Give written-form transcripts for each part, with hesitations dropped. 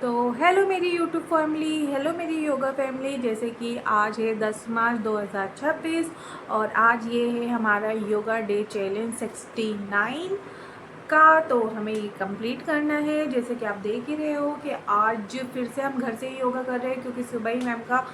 तो हेलो मेरी YouTube family, hello मेरी योगा फैमिली। जैसे कि आज है 10 मार्च 2026 और आज ये है हमारा योगा डे चैलेंज 69 का। तो हमें ये कंप्लीट करना है। जैसे कि आप देख ही रहे हो कि आज फिर से हम घर से ही योगा कर रहे हैं, क्योंकि सुबह ही मैम का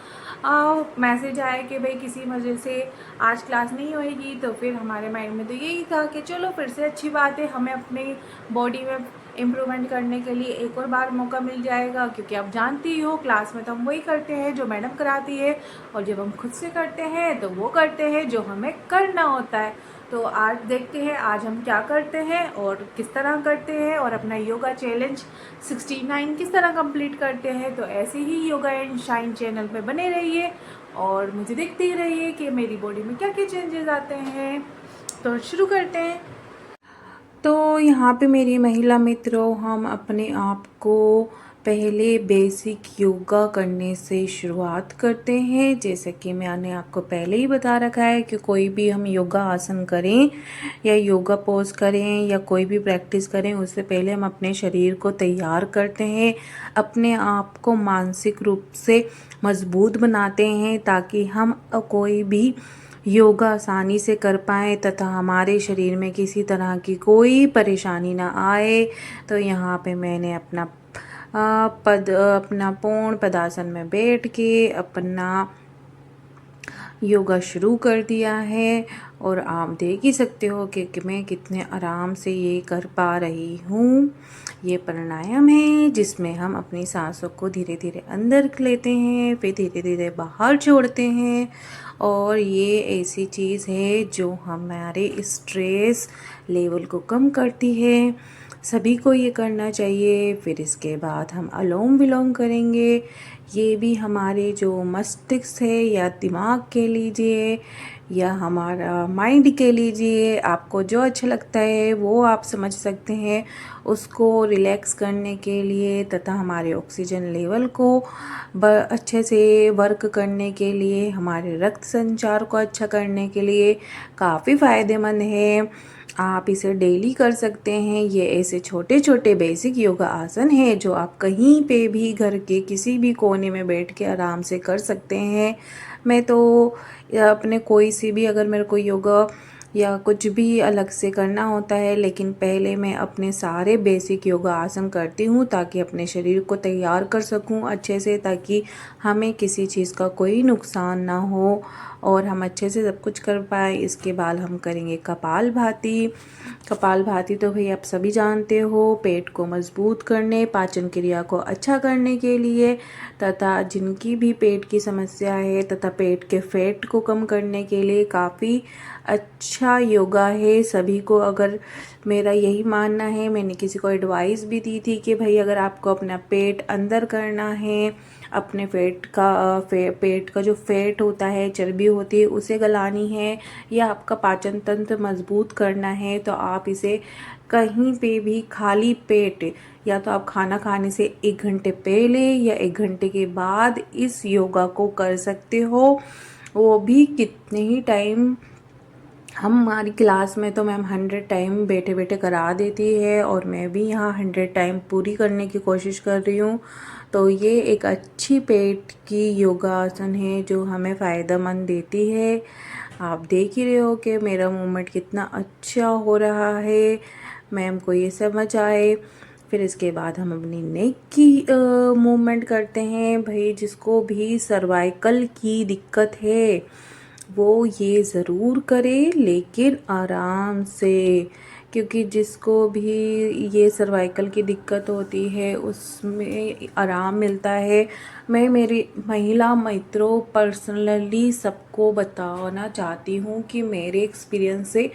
मैसेज आया कि भाई किसी वजह से आज क्लास नहीं होएगी। तो फिर हमारे माइंड में तो यही था कि चलो फिर से अच्छी बात है, हमें अपनी बॉडी में इम्प्रूवमेंट करने के लिए एक और बार मौका मिल जाएगा। क्योंकि आप जानती हो क्लास में तो हम वही करते हैं जो मैडम कराती है, और जब हम खुद से करते हैं तो वो करते हैं जो हमें करना होता है। तो आज देखते हैं आज हम क्या करते हैं और किस तरह करते हैं, और अपना योगा चैलेंज 69 किस तरह कंप्लीट करते हैं। तो ऐसे ही योगा एंड शाइन चैनल पे बने रहिए और मुझे देखते ही रहिए कि मेरी बॉडी में क्या क्या चेंजेस आते हैं। तो शुरू करते हैं। तो यहाँ पे मेरी महिला मित्रों, हम अपने आप को पहले बेसिक योगा करने से शुरुआत करते हैं। जैसे कि मैंने आपको पहले ही बता रखा है कि कोई भी हम योगा आसन करें या योगा पोज करें या कोई भी प्रैक्टिस करें, उससे पहले हम अपने शरीर को तैयार करते हैं, अपने आप को मानसिक रूप से मजबूत बनाते हैं, ताकि हम कोई भी योगा आसानी से कर पाएँ तथा हमारे शरीर में किसी तरह की कोई परेशानी ना आए। तो यहाँ पे मैंने अपना पूर्ण पदासन में बैठ के अपना योगा शुरू कर दिया है। और आप देख ही सकते हो कि मैं कितने आराम से ये कर पा रही हूँ। ये प्राणायाम है जिसमें हम अपनी सांसों को धीरे धीरे अंदर लेते हैं, फिर धीरे धीरे बाहर छोड़ते हैं। और ये ऐसी चीज़ है जो हमारे स्ट्रेस लेवल को कम करती है। सभी को ये करना चाहिए। फिर इसके बाद हम अनुलोम विलोम करेंगे। ये भी हमारे जो मस्तिष्क है या दिमाग के लीजिए या हमारा माइंड के लीजिए, आपको जो अच्छा लगता है वो आप समझ सकते हैं, उसको रिलैक्स करने के लिए तथा हमारे ऑक्सीजन लेवल को अच्छे से वर्क करने के लिए, हमारे रक्त संचार को अच्छा करने के लिए काफ़ी फ़ायदेमंद है। आप इसे डेली कर सकते हैं। ये ऐसे छोटे छोटे बेसिक योगा आसन हैं जो आप कहीं पे भी घर के किसी भी कोने में बैठ के आराम से कर सकते हैं। मैं तो अपने कोई सी भी, अगर मेरे को योगा या कुछ भी अलग से करना होता है, लेकिन पहले मैं अपने सारे बेसिक योगा आसन करती हूँ ताकि अपने शरीर को तैयार कर सकूँ अच्छे से, ताकि हमें किसी चीज़ का कोई नुकसान ना हो और हम अच्छे से सब कुछ कर पाए। इसके बाद हम करेंगे कपालभाति। कपालभाति तो भाई आप सभी जानते हो, पेट को मजबूत करने, पाचन क्रिया को अच्छा करने के लिए तथा जिनकी भी पेट की समस्या है तथा पेट के फैट को कम करने के लिए काफ़ी अच्छा योगा है सभी को। अगर मेरा यही मानना है, मैंने किसी को एडवाइस भी दी थी कि भाई अगर आपको अपना पेट अंदर करना है, अपने पेट का जो फैट होता है, चर्बी होती है, उसे गलानी है या आपका पाचन तंत्र मजबूत करना है, तो आप इसे कहीं पे भी खाली पेट, या तो आप खाना खाने से 1 घंटे पहले या 1 घंटे के बाद इस योगा को कर सकते हो। वो भी कितने ही टाइम, हमारी क्लास में तो मैम 100 टाइम बैठे बैठे करा देती है और मैं भी यहाँ 100 टाइम पूरी करने की कोशिश कर रही हूँ। तो ये एक अच्छी पेट की योगा आसन है जो हमें फ़ायदेमंद देती है। आप देख ही रहे हो कि मेरा मूवमेंट कितना अच्छा हो रहा है, मैम को ये समझ आए। फिर इसके बाद हम अपनी नेक की मूवमेंट करते हैं। भाई जिसको भी सर्वाइकल की दिक्कत है वो ये ज़रूर करे, लेकिन आराम से, क्योंकि जिसको भी ये सर्वाइकल की दिक्कत होती है उसमें आराम मिलता है। मैं मेरी महिला मित्रों पर्सनली सबको बताना चाहती हूँ कि मेरे एक्सपीरियंस से,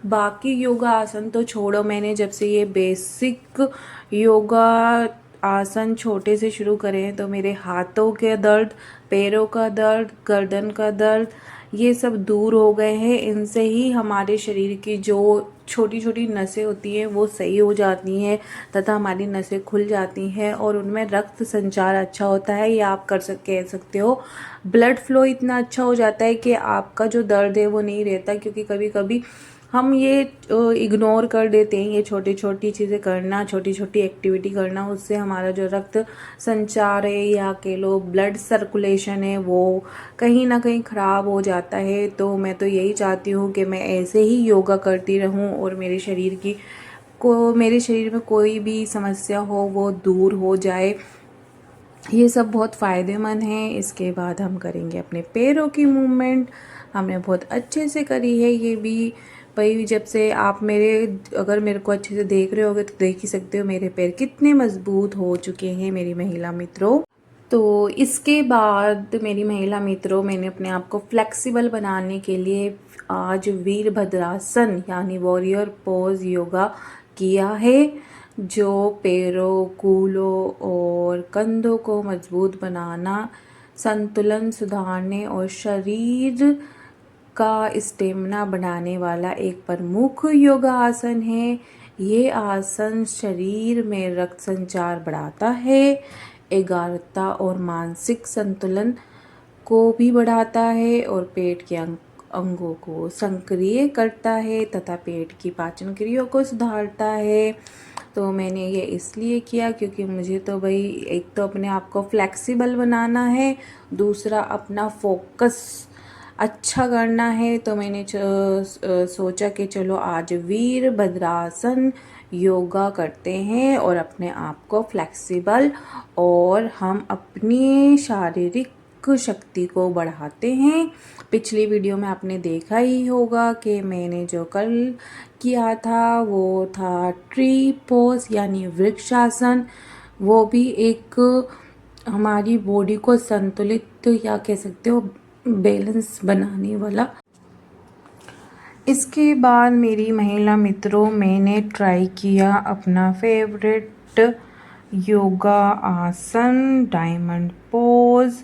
बाकी योगा आसन तो छोड़ो, मैंने जब से ये बेसिक योगा आसन छोटे से शुरू करे हैं तो मेरे हाथों के दर्द, पैरों का दर्द, गर्दन का दर्द, ये सब दूर हो गए हैं। इनसे ही हमारे शरीर की जो छोटी छोटी नसें होती हैं वो सही हो जाती हैं तथा हमारी नसें खुल जाती हैं और उनमें रक्त संचार अच्छा होता है, या आप कह सकते हो ब्लड फ्लो इतना अच्छा हो जाता है कि आपका जो दर्द है वो नहीं रहता। क्योंकि कभी कभी हम ये इग्नोर कर देते हैं, ये छोटी छोटी चीज़ें करना, छोटी छोटी एक्टिविटी करना, उससे हमारा जो रक्त संचार है या कह लो ब्लड सर्कुलेशन है वो कहीं ना कहीं ख़राब हो जाता है। तो मैं तो यही चाहती हूँ कि मैं ऐसे ही योगा करती रहूँ और मेरे शरीर में कोई भी समस्या हो वो दूर हो जाए। ये सब बहुत फ़ायदेमंद है। इसके बाद हम करेंगे अपने पैरों की मूवमेंट। हमने बहुत अच्छे से करी है ये भी। भाई जब से आप अगर मेरे को अच्छे से देख रहे होगे तो देख ही सकते हो मेरे पैर कितने मज़बूत हो चुके हैं मेरी महिला मित्रों। तो इसके बाद मेरी महिला मित्रों, मैंने अपने आप को फ्लेक्सिबल बनाने के लिए आज वीरभद्रासन यानी वॉरियर पोज योगा किया है, जो पैरों, कूल्हों और कंधों को मजबूत बनाना, संतुलन सुधारने और शरीर का स्टेमिना बढ़ाने वाला एक प्रमुख योगा आसन है। ये आसन शरीर में रक्त संचार बढ़ाता है, एकाग्रता और मानसिक संतुलन को भी बढ़ाता है और पेट के अंगों को सक्रिय करता है तथा पेट की पाचन क्रिया को सुधारता है। तो मैंने ये इसलिए किया क्योंकि मुझे तो भाई एक तो अपने आप को फ्लेक्सिबल बनाना है, दूसरा अपना फोकस अच्छा करना है। तो मैंने सोचा कि चलो आज वीरभद्रासन योगा करते हैं और अपने आप को फ्लेक्सिबल और हम अपनी शारीरिक शक्ति को बढ़ाते हैं। पिछली वीडियो में आपने देखा ही होगा कि मैंने जो कल किया था वो था ट्री पोज यानी वृक्षासन। वो भी एक हमारी बॉडी को संतुलित या कह सकते हो बैलेंस बनाने वाला। इसके बाद मेरी महिला मित्रों, मैंने ट्राई किया अपना फेवरेट योगा आसन डायमंड पोज।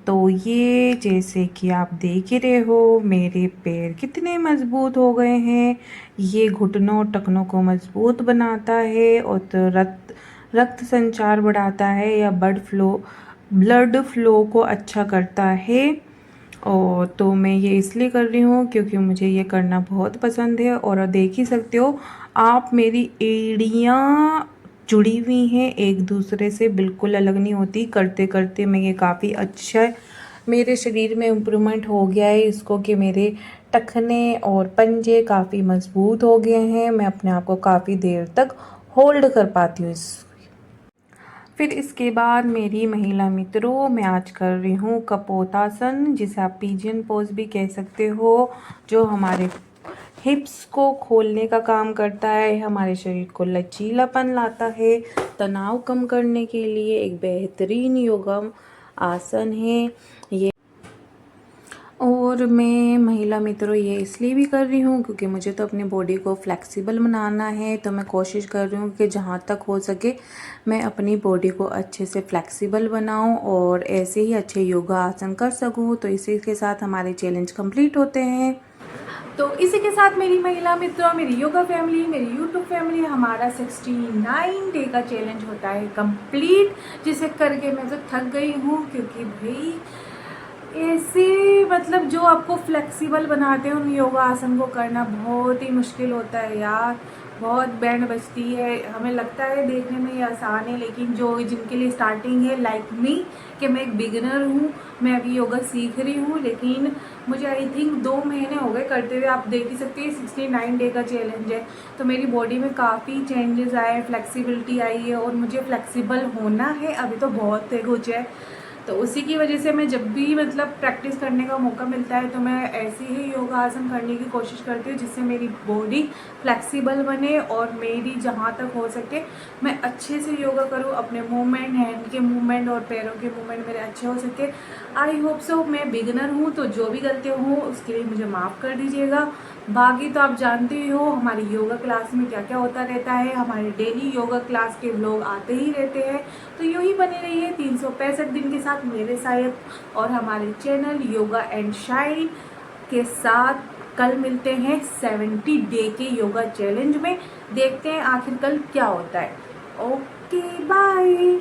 तो ये जैसे कि आप देख ही रहे हो मेरे पैर कितने मज़बूत हो गए हैं। ये घुटनों टखनों को मज़बूत बनाता है और तो रक्त संचार बढ़ाता है या ब्लड फ्लो को अच्छा करता है। और तो मैं ये इसलिए कर रही हूँ क्योंकि मुझे ये करना बहुत पसंद है। और देख ही सकते हो आप मेरी एड़ियाँ जुड़ी हुई हैं एक दूसरे से, बिल्कुल अलग नहीं होती। करते करते मैं ये काफ़ी अच्छा मेरे शरीर में इम्प्रूवमेंट हो गया है इसको कि मेरे टखने और पंजे काफ़ी मज़बूत हो गए हैं। मैं अपने आप को काफ़ी देर तक होल्ड कर पाती हूँ फिर इसके बाद मेरी महिला मित्रों, मैं आज कर रही हूँ कपोतासन, जिसे आप पिजियन पोज भी कह सकते हो, जो हमारे हिप्स को खोलने का काम करता है, हमारे शरीर को लचीलापन लाता है, तनाव कम करने के लिए एक बेहतरीन योगा आसन है ये। और मैं महिला मित्रों ये इसलिए भी कर रही हूँ क्योंकि मुझे तो अपनी बॉडी को फ्लेक्सिबल बनाना है। तो मैं कोशिश कर रही हूँ कि जहाँ तक हो सके मैं अपनी बॉडी को अच्छे से फ्लेक्सिबल बनाऊँ और ऐसे ही अच्छे योगा आसन कर सकूँ। तो इसी के साथ हमारे चैलेंज कंप्लीट होते हैं। तो इसी के साथ मेरी महिला मित्रों, मेरी योगा फैमिली, मेरी यूट्यूब फैमिली, हमारा 69 डे का चैलेंज होता है कंप्लीट, जिसे करके मैं तो थक गई हूँ। क्योंकि भाई ऐसे मतलब जो आपको फ्लेक्सिबल बनाते हैं उन योगा आसन को करना बहुत ही मुश्किल होता है यार। बहुत बैंड बजती है, हमें लगता है देखने में ये आसान है, लेकिन जिनके लिए स्टार्टिंग है लाइक मी, कि मैं एक बिगिनर हूँ, मैं अभी योगा सीख रही हूँ, लेकिन मुझे आई थिंक 2 महीने हो गए करते हुए। आप देख ही सकते हैं 69 डे का चैलेंज है। तो मेरी बॉडी में काफ़ी चेंजेस आए, फ्लेक्सिबिलिटी आई है और मुझे फ्लेक्सिबल होना है। अभी तो बहुत कुछ है, तो उसी की वजह से मैं जब भी मतलब प्रैक्टिस करने का मौका मिलता है तो मैं ऐसे ही योगा आसन करने की कोशिश करती हूँ जिससे मेरी बॉडी फ्लेक्सिबल बने और मेरी जहाँ तक हो सके मैं अच्छे से योगा करूँ। अपने मूवमेंट, हैंड के मूवमेंट और पैरों के मूवमेंट मेरे अच्छे हो सके। I hope so. मैं बिगिनर हूँ तो जो भी गलती हो उसके लिए मुझे माफ़ कर दीजिएगा। बाकी तो आप जानते ही हो हमारी योगा क्लास में क्या क्या होता रहता है। हमारे डेली योगा क्लास के व्लॉग आते ही रहते हैं, तो यूँ ही बने रहिए 365 दिन के साथ मेरे साथ और हमारे चैनल योगा एंड शाइन के साथ। कल मिलते हैं 70 डे के योगा चैलेंज में, देखते हैं आखिर कल क्या होता है। Okay bye.